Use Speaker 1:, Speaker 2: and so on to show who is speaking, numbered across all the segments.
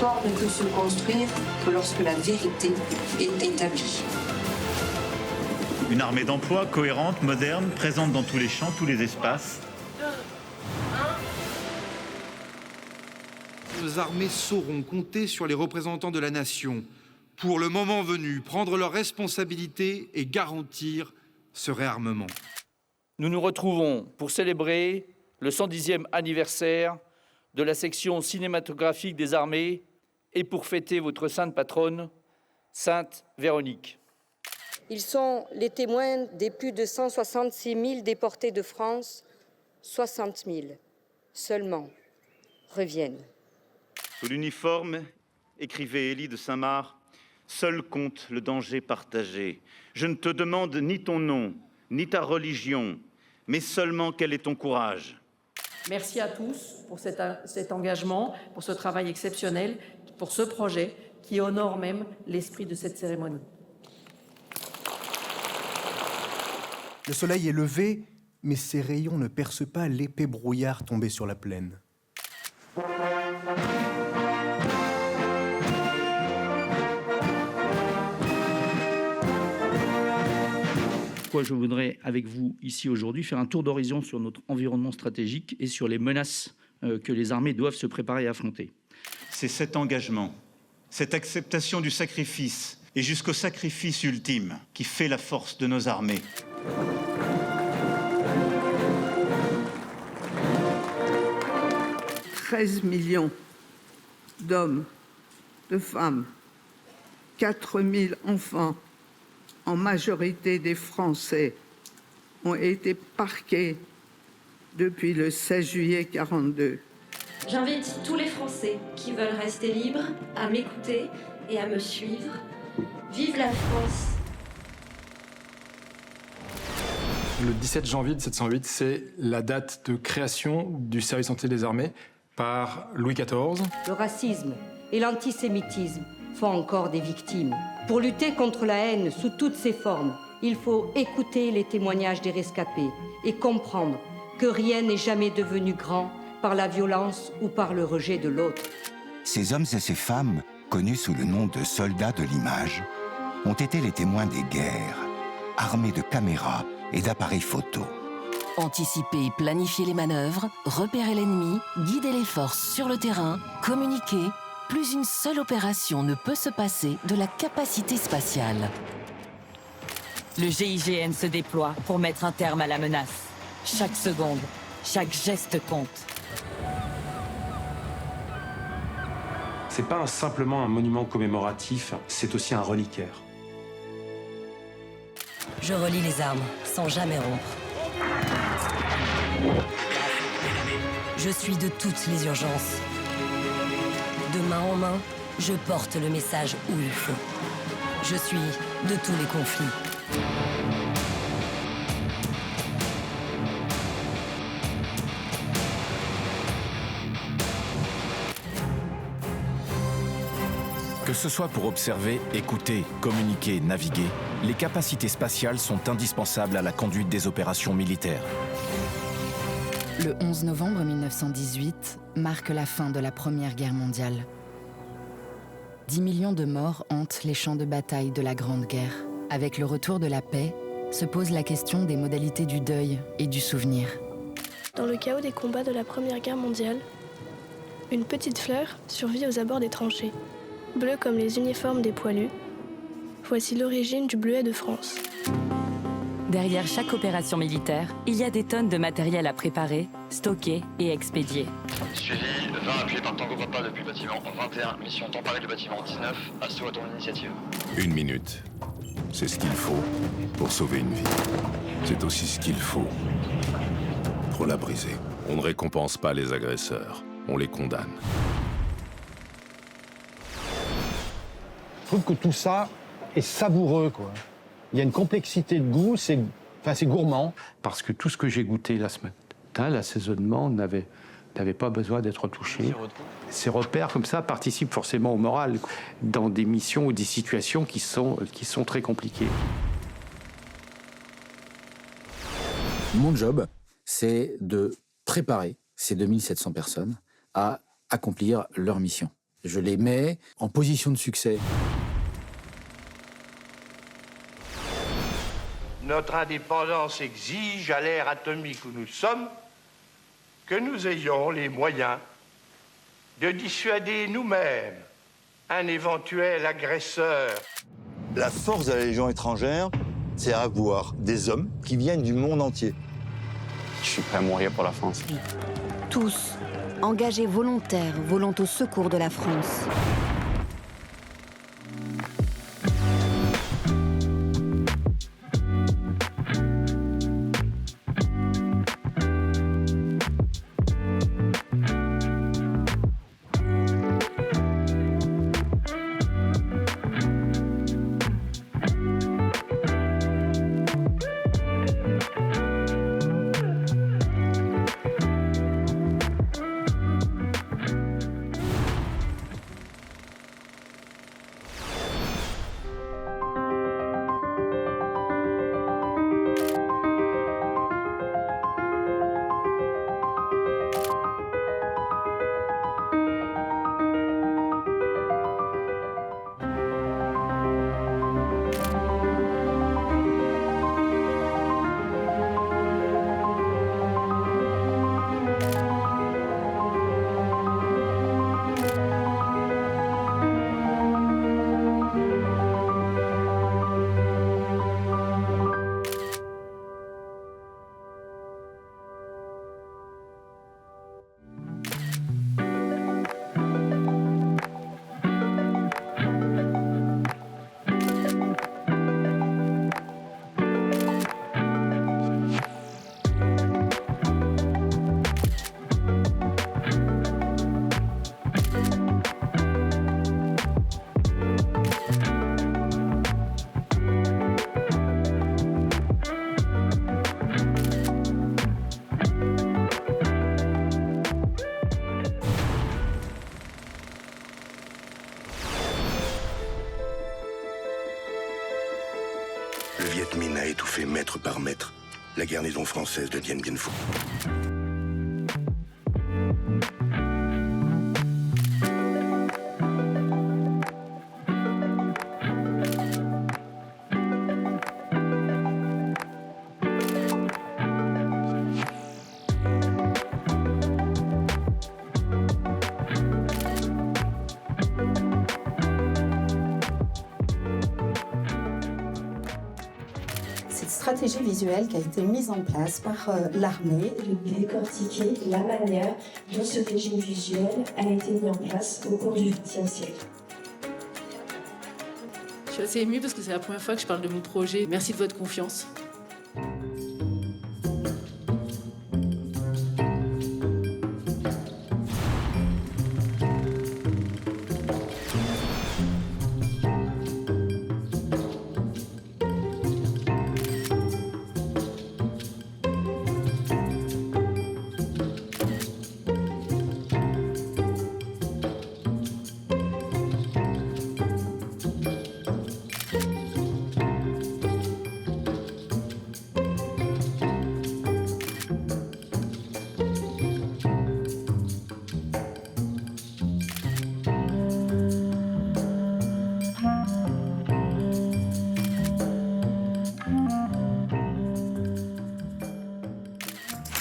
Speaker 1: l'histoire ne peut se construire que lorsque la vérité est établie.
Speaker 2: Une armée d'emploi cohérente, moderne, présente dans tous les champs, tous les espaces.
Speaker 3: Nos armées sauront compter sur les représentants de la nation pour, le moment venu, prendre leurs responsabilités et garantir ce réarmement.
Speaker 4: Nous nous retrouvons pour célébrer le 110e anniversaire de la section cinématographique des armées et pour fêter votre sainte patronne, Sainte Véronique.
Speaker 5: Ils sont les témoins des plus de 166 000 déportés de France. 60 000 seulement reviennent.
Speaker 2: Sous l'uniforme, écrivait Élie de Saint-Marc, seul compte le danger partagé. Je ne te demande ni ton nom, ni ta religion, mais seulement quel est ton courage.
Speaker 6: Merci à tous pour cet engagement, pour ce travail exceptionnel, pour ce projet qui honore même l'esprit de cette cérémonie.
Speaker 7: Le soleil est levé, mais ses rayons ne percent pas l'épais brouillard tombé sur la plaine.
Speaker 4: Je voudrais, avec vous, ici aujourd'hui, faire un tour d'horizon sur notre environnement stratégique et sur les menaces que les armées doivent se préparer à affronter.
Speaker 2: C'est cet engagement, cette acceptation du sacrifice, et jusqu'au sacrifice ultime, qui fait la force de nos armées. «
Speaker 8: 13 millions d'hommes, de femmes, 4 000 enfants, en majorité des Français, ont été parqués depuis le 16 juillet 1942.
Speaker 9: J'invite tous les Français qui veulent rester libres à m'écouter et à me suivre. Vive la France!
Speaker 10: Le 17 janvier 1708, c'est la date de création du service santé des armées par Louis XIV.
Speaker 5: Le racisme et l'antisémitisme font encore des victimes. Pour lutter contre la haine sous toutes ses formes, il faut écouter les témoignages des rescapés et comprendre que rien n'est jamais devenu grand par la violence ou par le rejet de l'autre.
Speaker 11: Ces hommes et ces femmes, connus sous le nom de soldats de l'image, ont été les témoins des guerres, armés de caméras et d'appareils photo.
Speaker 12: Anticiper et planifier les manœuvres, repérer l'ennemi, guider les forces sur le terrain, communiquer. Plus une seule opération ne peut se passer de la capacité spatiale.
Speaker 13: Le GIGN se déploie pour mettre un terme à la menace. Chaque seconde, chaque geste compte.
Speaker 10: C'est pas simplement un monument commémoratif, c'est aussi un reliquaire.
Speaker 12: Je relie les armes, sans jamais rompre. Je suis de toutes les urgences. De main en main, je porte le message où il faut. Je suis de tous les conflits.
Speaker 14: Que ce soit pour observer, écouter, communiquer, naviguer, les capacités spatiales sont indispensables à la conduite des opérations militaires.
Speaker 15: Le 11 novembre 1918 marque la fin de la Première Guerre mondiale. 10 millions de morts hantent les champs de bataille de la Grande Guerre. Avec le retour de la paix, se pose la question des modalités du deuil et du souvenir.
Speaker 16: Dans le chaos des combats de la Première Guerre mondiale, une petite fleur survit aux abords des tranchées. Bleu comme les uniformes des poilus, voici l'origine du bleuet de France.
Speaker 13: Derrière chaque opération militaire, il y a des tonnes de matériel à préparer, stocker et expédier.
Speaker 17: Suivi, 20 appuyé par Tango Papa depuis le bâtiment 21, mission temps pareil du bâtiment 19, assaut à ton initiative.
Speaker 18: 1 minute, c'est ce qu'il faut pour sauver une vie. C'est aussi ce qu'il faut pour la briser. On ne récompense pas les agresseurs, on les condamne.
Speaker 19: Je trouve que tout ça est savoureux, quoi. Il y a une complexité de goût, c'est gourmand.
Speaker 20: Parce que tout ce que j'ai goûté là ce matin, l'assaisonnement n'avait pas besoin d'être touché. Ces repères comme ça participent forcément au moral dans des missions ou des situations qui sont très compliquées.
Speaker 21: Mon job, c'est de préparer ces 2700 personnes à accomplir leur mission. Je les mets en position de succès.
Speaker 1: Notre indépendance exige, à l'ère atomique où nous sommes, que nous ayons les moyens de dissuader nous-mêmes un éventuel agresseur.
Speaker 22: La force de la Légion étrangère, c'est avoir des hommes qui viennent du monde entier.
Speaker 23: Je suis prêt à mourir pour la France.
Speaker 24: Tous, engagés volontaires, volant au secours de la France.
Speaker 25: Le Viet Minh a étouffé mètre par mètre la garnison française de Dien Bien Phu.
Speaker 26: Stratégie visuelle qui a été mise en place par l'armée.
Speaker 9: De décortiquer la manière dont ce régime visuel a été mis en place au cours du XXe siècle.
Speaker 27: Je suis assez émue parce que c'est la première fois que je parle de mon projet. Merci de votre confiance.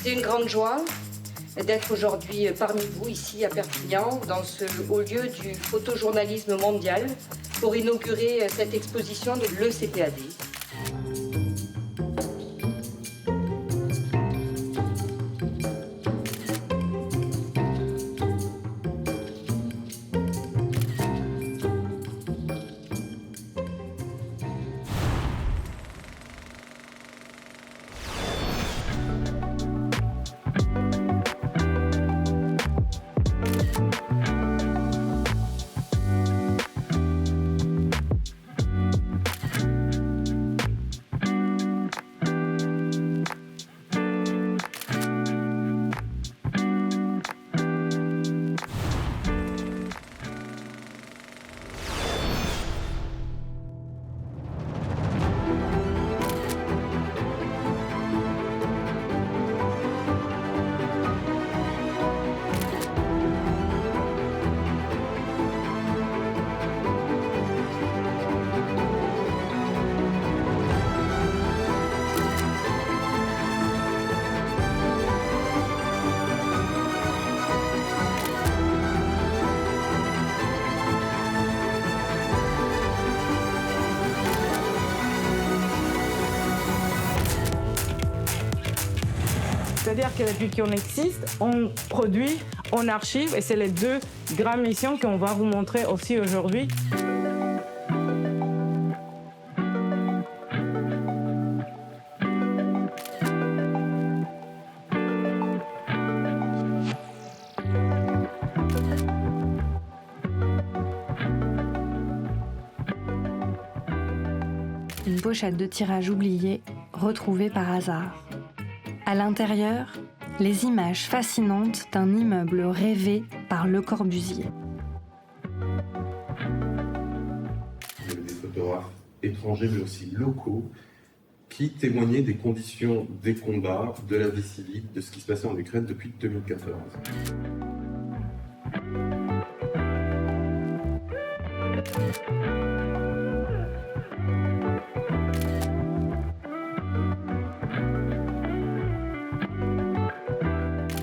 Speaker 5: C'est une grande joie d'être aujourd'hui parmi vous, ici à Perpignan, dans ce haut lieu du photojournalisme mondial, pour inaugurer cette exposition de l'ECPAD.
Speaker 2: que depuis qu'on existe, on produit, on archive, et c'est les deux grandes missions qu'on va vous montrer aussi aujourd'hui.
Speaker 3: Une pochette de tirage oubliée, retrouvée par hasard. À l'intérieur, les images fascinantes d'un immeuble rêvé par Le Corbusier.
Speaker 4: Il y avait des photographes étrangers mais aussi locaux qui témoignaient des conditions des combats, de la vie civile, de ce qui se passait en Ukraine depuis 2014.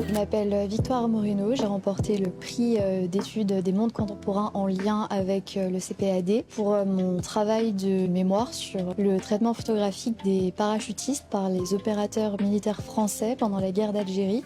Speaker 6: Je m'appelle Victoire Moreno, j'ai remporté le prix d'études des mondes contemporains en lien avec le CPAD pour mon travail de mémoire sur le traitement photographique des parachutistes par les opérateurs militaires français pendant la guerre d'Algérie.